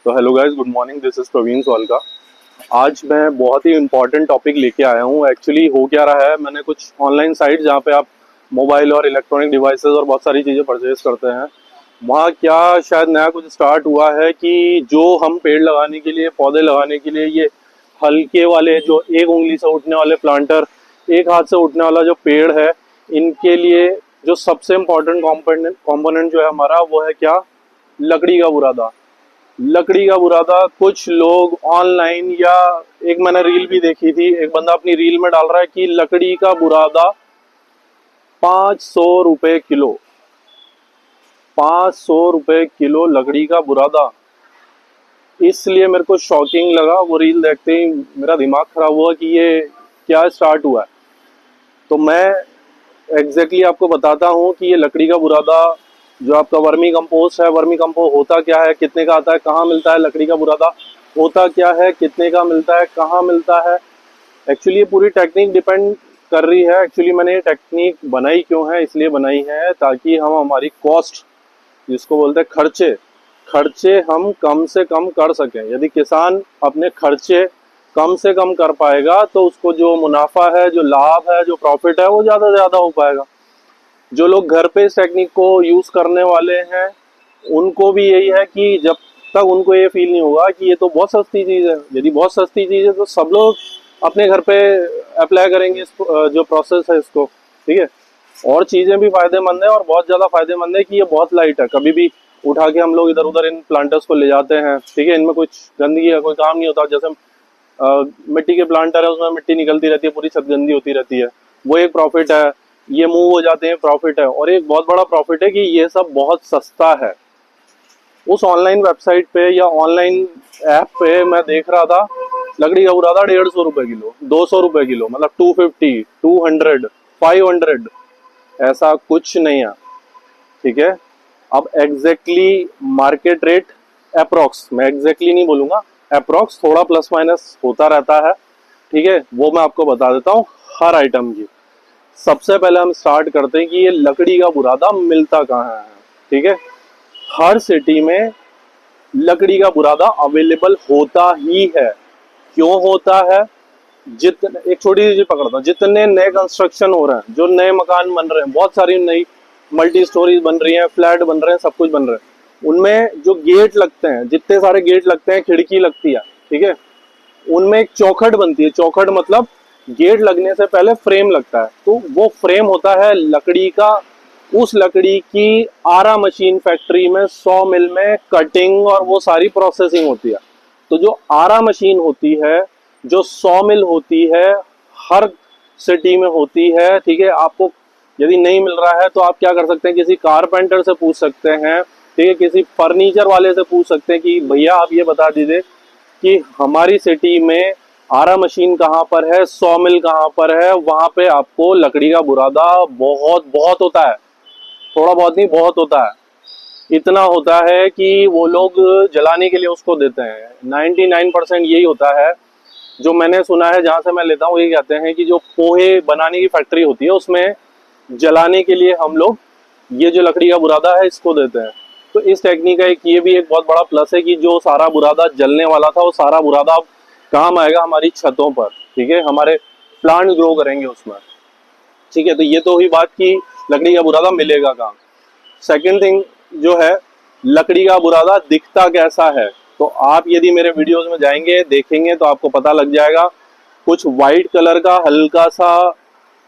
तो hello guys, good morning. This is Praveen Solka. आज मैं बहुत ही इंपॉर्टेंट टॉपिक लेके आया हूँ। एक्चुअली हो क्या रहा है, मैंने कुछ ऑनलाइन साइट जहाँ पे आप मोबाइल और इलेक्ट्रॉनिक डिवाइसेस और बहुत सारी चीज़ें परचेज करते हैं, वहाँ क्या शायद नया कुछ स्टार्ट हुआ है कि जो हम पेड़ लगाने के लिए, पौधे लगाने के लिए, ये हल्के वाले जो एक उंगली से उठने वाले प्लांटर, एक हाथ से उठने वाला जो पेड़ है, इनके लिए जो सबसे इम्पोर्टेंट कॉम्पोनेंट जो है हमारा, वो है क्या? लकड़ी का बुरादा। लकड़ी का बुरादा कुछ लोग ऑनलाइन, या एक मैंने रील भी देखी थी, एक बंदा अपनी रील में डाल रहा है कि लकड़ी का बुरादा 500 रुपए किलो। 500 रुपए किलो लकड़ी का बुरादा। इसलिए मेरे को शॉकिंग लगा वो रील देखते ही, मेरा दिमाग खराब हुआ कि ये क्या स्टार्ट हुआ है। तो मैं एग्जैक्टली आपको बताता हूँ कि ये लकड़ी का बुरादा जो आपका वर्मी कंपोस्ट है, वर्मी कंपोस्ट होता क्या है, कितने का आता है, कहाँ मिलता है, लकड़ी का बुरादा होता क्या है, कितने का मिलता है, कहाँ मिलता है। एक्चुअली ये पूरी टेक्निक डिपेंड कर रही है। एक्चुअली मैंने ये टेक्निक बनाई क्यों है, इसलिए बनाई है ताकि हम हमारी कॉस्ट, जिसको बोलते हैं खर्चे, खर्चे हम कम से कम कर सकें। यदि किसान अपने खर्चे कम से कम कर पाएगा तो उसको जो मुनाफा है, जो लाभ है, जो प्रॉफिट है, वो ज़्यादा से ज़्यादा हो पाएगा। जो लोग घर पे इस टेक्निक को यूज़ करने वाले हैं, उनको भी यही है कि जब तक उनको ये फील नहीं होगा कि ये तो बहुत सस्ती चीज़ है, यदि बहुत सस्ती चीज़ है तो सब लोग अपने घर पे अप्लाई करेंगे इस जो प्रोसेस है इसको। ठीक है, और चीज़ें भी फायदेमंद है और बहुत ज़्यादा फायदेमंद है कि ये बहुत लाइट है। कभी भी उठा के हम लोग इधर उधर इन प्लांटर्स को ले जाते हैं। ठीक है, इनमें कुछ गंदगी है, कोई काम नहीं होता। जैसे मिट्टी के प्लांटर है, उसमें मिट्टी निकलती रहती है, पूरी छत गंदी होती रहती है, वो एक प्रॉफिट है। ये मूव हो जाते हैं, प्रॉफिट है। और एक बहुत बड़ा प्रॉफिट है कि ये सब बहुत सस्ता है। उस ऑनलाइन वेबसाइट पे या ऑनलाइन ऐप पे मैं देख रहा था, लकड़ी का बुरादा 150 रुपए किलो, 200 रुपए किलो, मतलब 250, 200, 500, ऐसा कुछ नहीं है। ठीक है, अब एग्जैक्टली मार्केट रेट अप्रोक्स, मैं एग्जैक्टली नहीं बोलूंगा, अप्रोक्स थोड़ा प्लस माइनस होता रहता है। ठीक है, वो मैं आपको बता देता हूँ हर आइटम की। सबसे पहले हम स्टार्ट करते हैं कि ये लकड़ी का बुरादा मिलता कहाँ है। ठीक है, हर सिटी में लकड़ी का बुरादा अवेलेबल होता ही है। क्यों होता है? जितने, एक छोटी सी चीज पकड़ता हूँ, जितने नए कंस्ट्रक्शन हो रहे हैं, जो नए मकान बन रहे हैं, बहुत सारी नई मल्टी स्टोरीज बन रही हैं, फ्लैट बन रहे हैं, सब कुछ बन रहे हैं, उनमें जो गेट लगते हैं, जितने सारे गेट लगते हैं, खिड़की लगती है, ठीक है, उनमें एक चौखट बनती है। चौखट मतलब गेट लगने से पहले फ्रेम लगता है, तो वो फ्रेम होता है लकड़ी का। उस लकड़ी की आरा मशीन फैक्ट्री में, 100 मिल में कटिंग और वो सारी प्रोसेसिंग होती है। तो जो आरा मशीन होती है, जो 100 मिल होती है, हर सिटी में होती है। ठीक है, आपको यदि नहीं मिल रहा है तो आप क्या कर सकते हैं, किसी कारपेंटर से पूछ सकते हैं। ठीक है, किसी फर्नीचर वाले से पूछ सकते हैं कि भैया आप ये बता दीजिए कि हमारी सिटी में आरा मशीन कहाँ पर है, 100 मिल कहाँ पर है, वहां पे आपको लकड़ी का बुरादा बहुत बहुत होता है। थोड़ा बहुत नहीं, बहुत होता है। इतना होता है कि वो लोग जलाने के लिए उसको देते हैं। 99% यही होता है। जो मैंने सुना है, जहां से मैं लेता हूँ, ये कहते हैं कि जो पोहे बनाने की फैक्ट्री होती है, उसमें जलाने के लिए हम लोग ये जो लकड़ी का बुरादा है इसको देते हैं। तो इस टेक्निक का एक ये भी एक बहुत बड़ा प्लस है कि जो सारा बुरादा जलने वाला था, वो सारा बुरादा अब काम आएगा हमारी छतों पर। ठीक है, हमारे प्लांट ग्रो करेंगे उसमें। ठीक है, तो ये तो हुई बात की लकड़ी का बुरादा मिलेगा कहाँ। सेकंड थिंग जो है, लकड़ी का बुरादा दिखता कैसा है। तो आप यदि मेरे वीडियोस में जाएंगे, देखेंगे, तो आपको पता लग जाएगा। कुछ वाइट कलर का, हल्का सा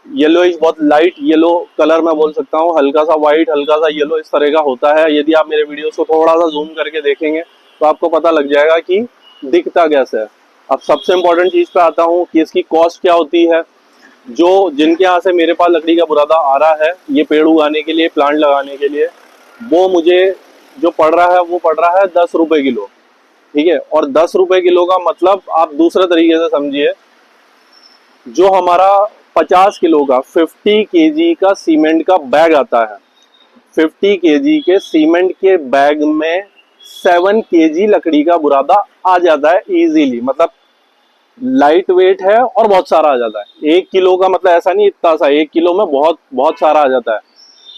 येलोइश, बहुत लाइट येलो कलर मैं बोल सकता हूँ, हल्का सा वाइट, हल्का सा येलो, इस तरह का होता है। यदि आप मेरे वीडियोस को थोड़ा सा जूम करके देखेंगे तो आपको पता लग जाएगा कि दिखता कैसे है। अब सबसे इंपॉर्टेंट चीज पे आता हूँ कि इसकी कॉस्ट क्या होती है। जो जिनके यहाँ से मेरे पास लकड़ी का बुरादा आ रहा है, ये पेड़ उगाने के लिए, प्लांट लगाने के लिए, वो मुझे जो पड़ रहा है, वो पड़ रहा है 10 रुपए किलो। ठीक है, और 10 रुपए किलो का मतलब आप दूसरे तरीके से समझिए, जो हमारा 50 किलो का, 50 kg का सीमेंट का बैग आता है, 50 kg के सीमेंट के बैग में 7 kg लकड़ी का बुरादा आ जाता है इजीली। मतलब लाइट वेट है और बहुत सारा आ जाता है। 1 किलो का मतलब ऐसा नहीं इतना सा, 1 किलो में बहुत बहुत सारा आ जाता है।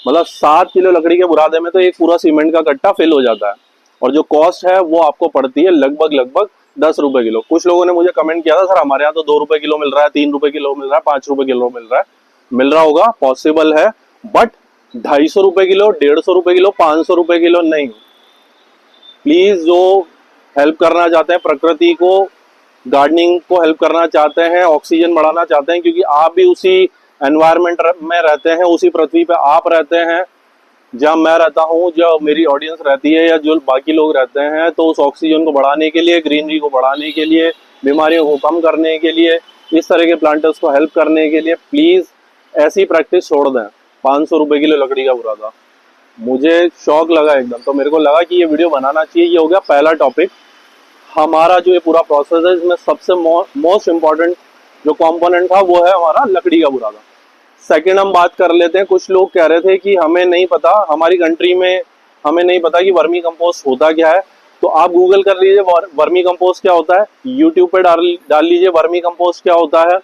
मतलब 7 किलो लकड़ी के बुरादे में तो एक पूरा सीमेंट का कट्टा फिल हो जाता है। और जो कॉस्ट है वो आपको पड़ती है लगभग 10 रुपए किलो। कुछ लोगों ने मुझे कमेंट किया था, सर हमारे यहाँ तो 2 रुपए किलो मिल रहा है, 3 रुपए किलो मिल रहा है, 5 रुपए किलो मिल रहा है। मिल रहा होगा, पॉसिबल है, बट 250 रुपए किलो, 150 रुपए किलो, 500 रुपए किलो नहीं। प्लीज जो हेल्प करना चाहते हैं प्रकृति को, गार्डनिंग को हेल्प करना चाहते हैं, ऑक्सीजन बढ़ाना चाहते हैं, क्योंकि आप भी उसी एनवायरनमेंट में रहते हैं, उसी पृथ्वी पे आप रहते हैं जहाँ मैं रहता हूँ, जो मेरी ऑडियंस रहती है या जो बाकी लोग रहते हैं। तो उस ऑक्सीजन को बढ़ाने के लिए, ग्रीनरी को बढ़ाने के लिए, बीमारियों को कम करने के लिए, इस तरह के प्लांटर्स को हेल्प करने के लिए प्लीज ऐसी प्रैक्टिस छोड़ दें। 500 रुपए किलो लकड़ी का बुरादा, मुझे शौक लगा एकदम, तो मेरे को लगा कि ये वीडियो बनाना चाहिए। ये हो गया पहला टॉपिक। हमारा जो ये पूरा प्रोसेस है, इसमें सबसे मोस्ट इम्पॉर्टेंट जो कंपोनेंट था वो है हमारा लकड़ी का बुरादा। सेकंड हम बात कर लेते हैं, कुछ लोग कह रहे थे कि हमें नहीं पता, हमारी कंट्री में हमें नहीं पता कि वर्मी कंपोस्ट होता क्या है। तो आप गूगल कर लीजिए वर्मी कंपोस्ट क्या होता है, यूट्यूब पे डाल लीजिए वर्मी कंपोस्ट क्या होता है।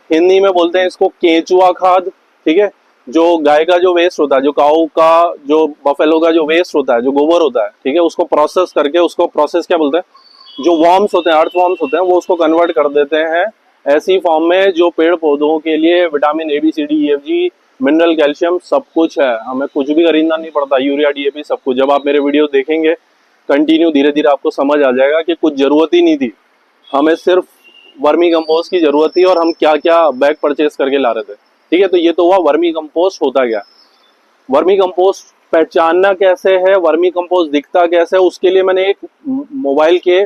हिंदी में बोलते हैं इसको केंचुआ खाद, ठीक है। जो गाय का जो वेस्ट होता है, जो काऊ का, जो बफेलो का जो वेस्ट होता है, जो गोबर होता है, ठीक है, उसको प्रोसेस करके, उसको प्रोसेस क्या बोलते हैं, जो वॉर्म्स होते हैं, अर्थ वॉर्म्स होते हैं, वो उसको कन्वर्ट कर देते हैं ऐसी फॉर्म में जो पेड़ पौधों के लिए विटामिन ABCD, मिनरल, कैल्शियम सब कुछ है। हमें कुछ भी खरीदना नहीं पड़ता, यूरिया, DAP सब कुछ। जब आप मेरे वीडियो देखेंगे कंटिन्यू, धीरे धीरे आपको समझ आ जाएगा कि कुछ जरूरत ही नहीं थी, हमें सिर्फ वर्मी कंपोस्ट की जरूरत थी और हम क्या क्या बैग परचेस करके ला रहे थे, ठीक है। तो ये तो हुआ वर्मी कंपोस्ट होता क्या। वर्मी कंपोस्ट पहचानना कैसे है, वर्मी कंपोस्ट दिखता कैसे है, उसके लिए मैंने एक मोबाइल के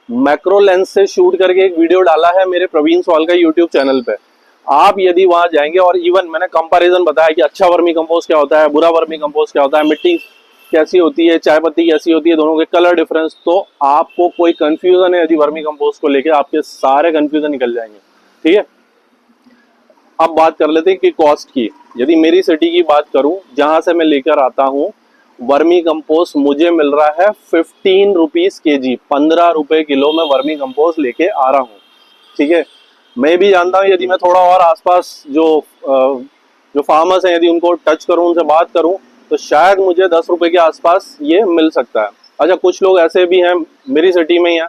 मैक्रो लेंस से शूट करके एक वीडियो डाला है मेरे प्रवीण सवाल का यूट्यूब चैनल पे। आप यदि वहां जाएंगे, और इवन मैंने कंपैरिजन बताया कि अच्छा वर्मी कंपोस्ट क्या होता है, बुरा वर्मी कंपोस्ट क्या होता है, मिट्टी कैसी होती है, चाय पत्ती कैसी होती है, दोनों के कलर डिफरेंस, तो आपको कोई कंफ्यूजन है यदि वर्मी कंपोस्ट को लेकर, आपके सारे कंफ्यूजन निकल जाएंगे, ठीक है। अब बात कर लेते हैं कि कॉस्ट की। यदि मेरी सिटी की बात करूं, जहां से मैं लेकर आता हूं, वर्मी कंपोस्ट मुझे मिल रहा है 15 रुपीज kg, 15 रुपए किलो में वर्मी कंपोस्ट लेके आ रहा हूँ, ठीक है। मैं भी जानता हूँ यदि मैं थोड़ा और आसपास जो फार्मर्स हैं, यदि उनको टच करूँ, उनसे बात करूँ, तो शायद मुझे 10 रुपए के आसपास ये मिल सकता है। अच्छा, कुछ लोग ऐसे भी हैं मेरी सिटी में ही हैं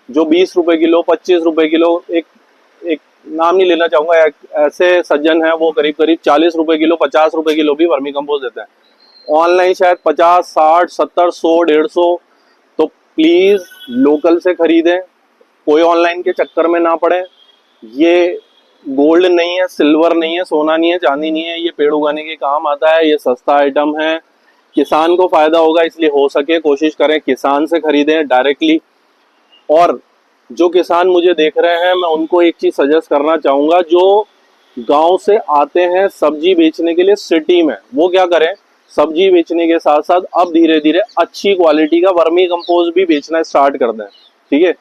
जो 20 रुपए किलो, 25 रुपए किलो, एक नाम नहीं लेना चाहूंगा, ऐसे सज्जन हैं, वो करीब 40 रुपए किलो, 50 रुपए किलो भी वर्मी कंपोस्ट देते हैं। ऑनलाइन शायद 50, 60, 70, 100, 150। तो प्लीज लोकल से खरीदें, कोई ऑनलाइन के चक्कर में ना पड़े। ये गोल्ड नहीं है, सिल्वर नहीं है, सोना नहीं है, चांदी नहीं है, ये पेड़ उगाने के काम आता है, ये सस्ता आइटम है, किसान को फायदा होगा, इसलिए हो सके कोशिश करें किसान से खरीदें डायरेक्टली। और जो किसान मुझे देख रहे हैं, मैं उनको एक चीज सजेस्ट करना चाहूंगा, जो गांव से आते हैं सब्जी बेचने के लिए सिटी में, वो क्या करें, सब्जी बेचने के साथ साथ अब धीरे धीरे अच्छी क्वालिटी का वर्मी कंपोस्ट भी बेचना स्टार्ट कर दें, ठीक है।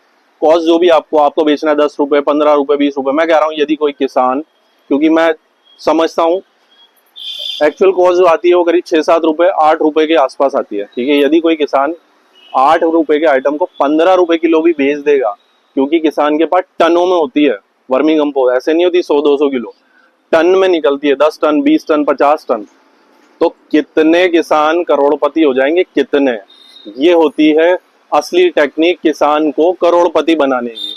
कॉस्ट जो भी आपको बेचना है, 10 रुपए, 15 रुपए, 20 रुपए, मैं कह रहा हूँ यदि कोई किसान, क्योंकि मैं समझता हूँ एक्चुअल कॉस्ट जो आती है वो करीब 6-7 रुपए, 8 रुपए के आसपास आती है, ठीक है। यदि कोई किसान 8 रुपए के आइटम को 15 रुपए किलो भी बेच देगा, क्योंकि किसान के पास टनों में होती है वर्मी कंपोस्ट, ऐसे नहीं होती 100-200 किलो, टन में निकलती है, 10 टन, 20 टन, 50 टन। तो कितने किसान करोड़पति हो जाएंगे, कितने। ये होती है असली टेक्निक किसान को करोड़पति बनाने की।